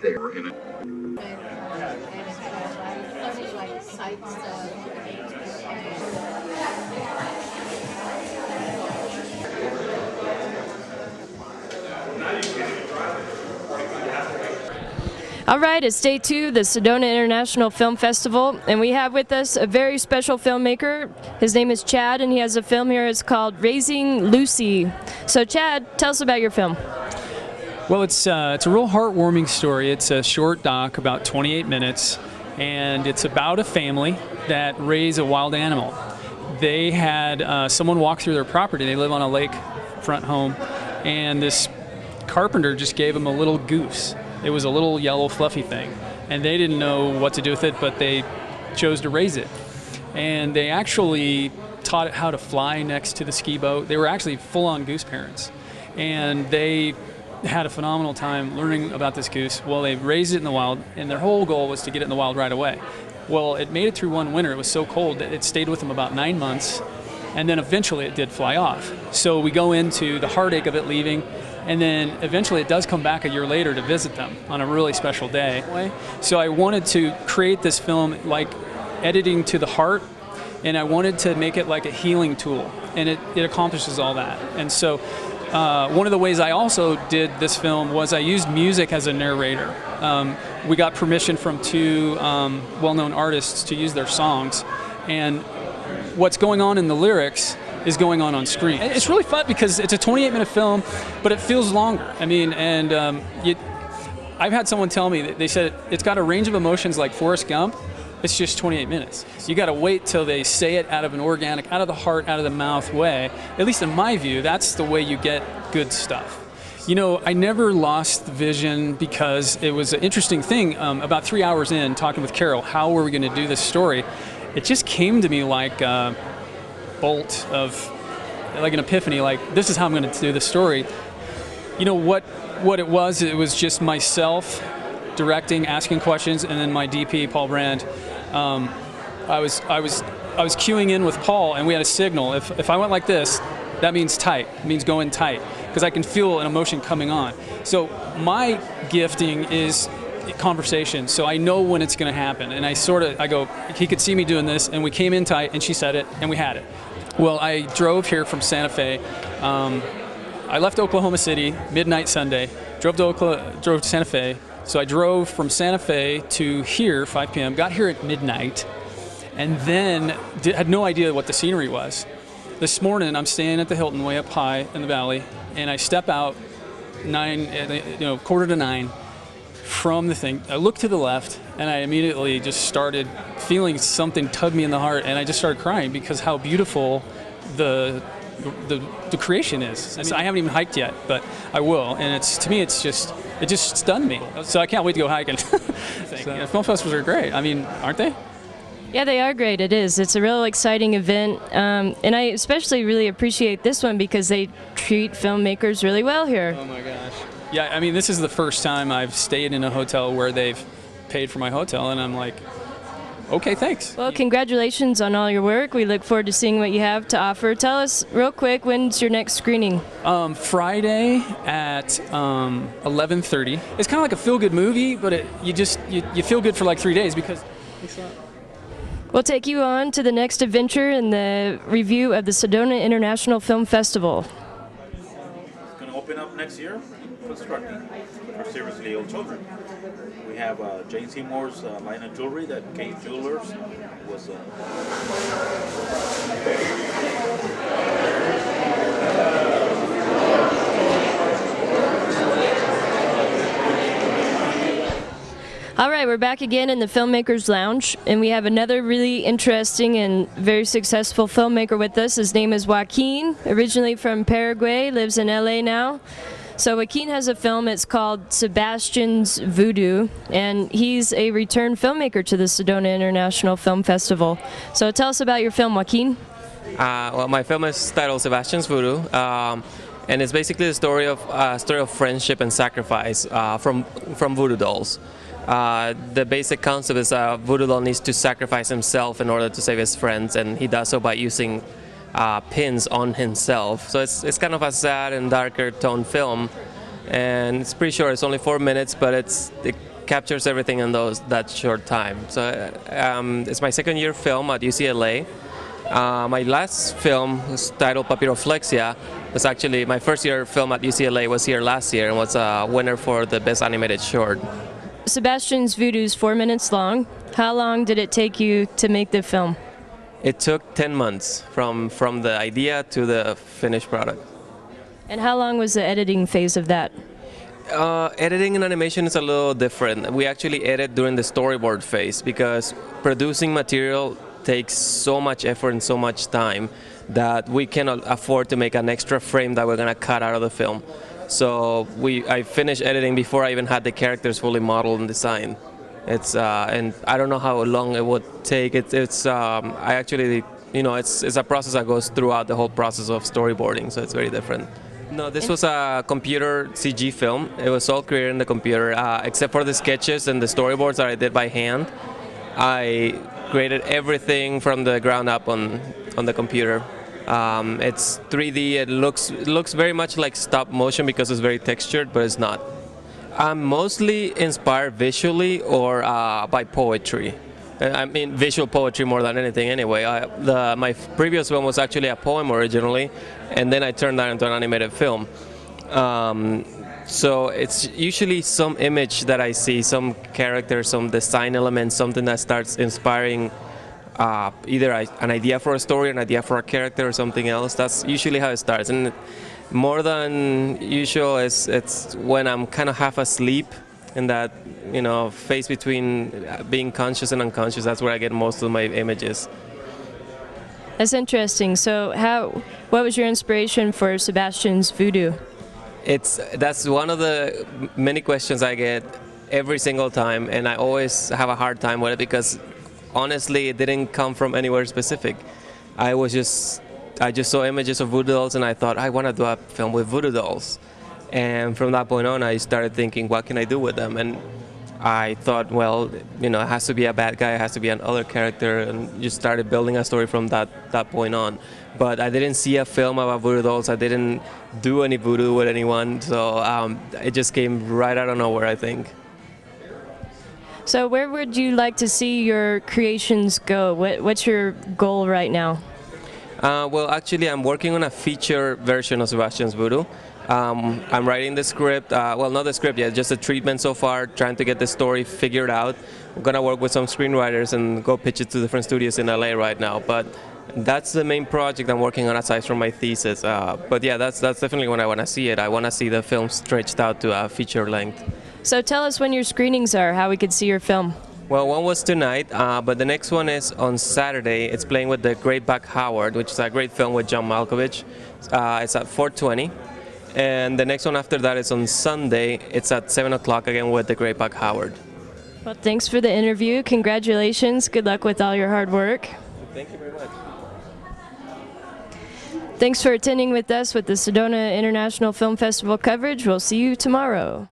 there in it. All right, it's day 2, the Sedona International Film Festival, and we have with us a very special filmmaker. His name is Chad, and he has a film here. It's called Raising Lucy. So Chad, tell us about your film. Well, it's a real heartwarming story. It's a short doc, about 28 minutes, and it's about a family that raise a wild animal. They had someone walk through their property. They live on a lakefront home, and this carpenter just gave them a little goose. It was a little yellow fluffy thing, and they didn't know what to do with it, but they chose to raise it. And they actually taught it how to fly next to the ski boat. They were actually full-on goose parents, and they had a phenomenal time learning about this goose. Well, they raised it in the wild, and their whole goal was to get it in the wild right away. Well, it made it through one winter. It was so cold that it stayed with them about 9 months, and then eventually it did fly off. So we go into the heartache of it leaving, and then eventually it does come back a year later to visit them on a really special day. So I wanted to create this film like editing to the heart, and I wanted to make it like a healing tool, and it accomplishes all that. And so one of the ways I also did this film was I used music as a narrator. We got permission from 2 well-known artists to use their songs, and what's going on in the lyrics is going on screen. It's really fun because it's a 28-minute film, but it feels longer. I mean, and I've had someone tell me that they said it's got a range of emotions like Forrest Gump. It's just 28 minutes. You got to wait till they say it out of an organic, out of the heart, out of the mouth way. At least in my view, that's the way you get good stuff. You know, I never lost the vision because it was an interesting thing. About 3 hours in, talking with Carol, how were we going to do this story? It just came to me like a bolt of, like an epiphany, like this is how I'm going to do the story. You know what it was just myself directing, asking questions, and then my DP, Paul Brand. I was queuing in with Paul, and we had a signal. If I went like this, that means tight. It means go in tight, because I can feel an emotion coming on. So my gifting is conversation, so I know when it's going to happen. And I go, he could see me doing this, and we came in tight, and she said it, and we had it. Well, I drove here from Santa Fe. I left Oklahoma City midnight Sunday, drove to Santa Fe. So I drove from Santa Fe to here, 5 p.m., got here at midnight, and then had no idea what the scenery was. This morning, I'm staying at the Hilton way up high in the valley, and I step out 8:45 from the thing. I look to the left, and I immediately just started feeling something tug me in the heart, and I just started crying because how beautiful the creation is. I mean, I haven't even hiked yet, but I will, and to me, it just stunned me. So I can't wait to go hiking. Film festivals are great. I mean, aren't they? Yeah, they are great. It is. It's a real exciting event, and I especially really appreciate this one because they treat filmmakers really well here. Oh my gosh. Yeah, I mean, this is the first time I've stayed in a hotel where they've paid for my hotel, and I'm like, okay, thanks. Well, congratulations on all your work. We look forward to seeing what you have to offer. Tell us real quick, when's your next screening? Friday at 11:30. It's kind of like a feel-good movie, but you feel good for like 3 days because. We'll take you on to the next adventure in the review of the Sedona International Film Festival. It's going to open up next year, constructing for seriously ill children. We have Jane Seymour's line of jewelry that Kate Jewelers was. All right, we're back again in the Filmmakers Lounge, and we have another really interesting and very successful filmmaker with us. His name is Joaquin, originally from Paraguay, lives in LA now. So Joaquin has a film, it's called Sebastian's Voodoo, and he's a return filmmaker to the Sedona International Film Festival. So tell us about your film, Joaquin. Well, my film is titled Sebastian's Voodoo, and it's basically the story of friendship and sacrifice from voodoo dolls. The basic concept is a voodoo doll needs to sacrifice himself in order to save his friends, and he does so by using pins on himself. So it's kind of a sad and darker tone film, and it's pretty short. It's only 4 minutes, but captures everything in that short time. So it's my second year film at UCLA. My last film was titled Papyroflexia. Was actually my first year film at UCLA. Was here last year and was a winner for the best animated short. Sebastian's Voodoo is 4 minutes long. How long did it take you to make the film? It took 10 months from the idea to the finished product. And how long was the editing phase of that? Editing in animation is a little different. We actually edit during the storyboard phase because producing material takes so much effort and so much time that we cannot afford to make an extra frame that we're going to cut out of the film. So I finished editing before I even had the characters fully modeled and designed. It's and I don't know how long it would take. It's I actually, you know, it's a process that goes throughout the whole process of storyboarding, so it's very different. No, this was a computer CG film. It was all created in the computer, except for the sketches and the storyboards that I did by hand. I created everything from the ground up on the computer. It's 3D. It looks very much like stop motion because it's very textured, but it's not. I'm mostly inspired visually or by poetry. I mean, visual poetry more than anything anyway. My previous one was actually a poem originally, and then I turned that into an animated film. So it's usually some image that I see, some character, some design element, something that starts inspiring either an idea for a story, an idea for a character, or something else. That's usually how it starts. And more than usual, it's when I'm kind of half asleep in that, you know, phase between being conscious and unconscious. That's where I get most of my images. That's interesting. So what was your inspiration for Sebastian's Voodoo? That's one of the many questions I get every single time, and I always have a hard time with it because honestly it didn't come from anywhere specific. I just saw images of voodoo dolls and I thought I want to do a film with voodoo dolls. And from that point on, I started thinking, what can I do with them? And I thought, well, you know, it has to be a bad guy, it has to be another character, and just started building a story from that point on. But I didn't see a film about voodoo dolls. I didn't do any voodoo with anyone, so it just came right out of nowhere, I think. So where would you like to see your creations go? What's your goal right now? Well, actually, I'm working on a feature version of Sebastian's Voodoo. I'm writing the script, well, not the script yet, just the treatment so far, trying to get the story figured out. I'm going to work with some screenwriters and go pitch it to different studios in LA right now. But that's the main project I'm working on aside from my thesis. But yeah, that's definitely when I want to see it. I want to see the film stretched out to a feature length. So tell us when your screenings are, how we could see your film. Well, one was tonight, but the next one is on Saturday. It's playing with the Great Buck Howard, which is a great film with John Malkovich. It's at 4:20. And the next one after that is on Sunday. It's at 7 o'clock again with the Great Buck Howard. Well, thanks for the interview. Congratulations. Good luck with all your hard work. Thank you very much. Thanks for attending with us with the Sedona International Film Festival coverage. We'll see you tomorrow.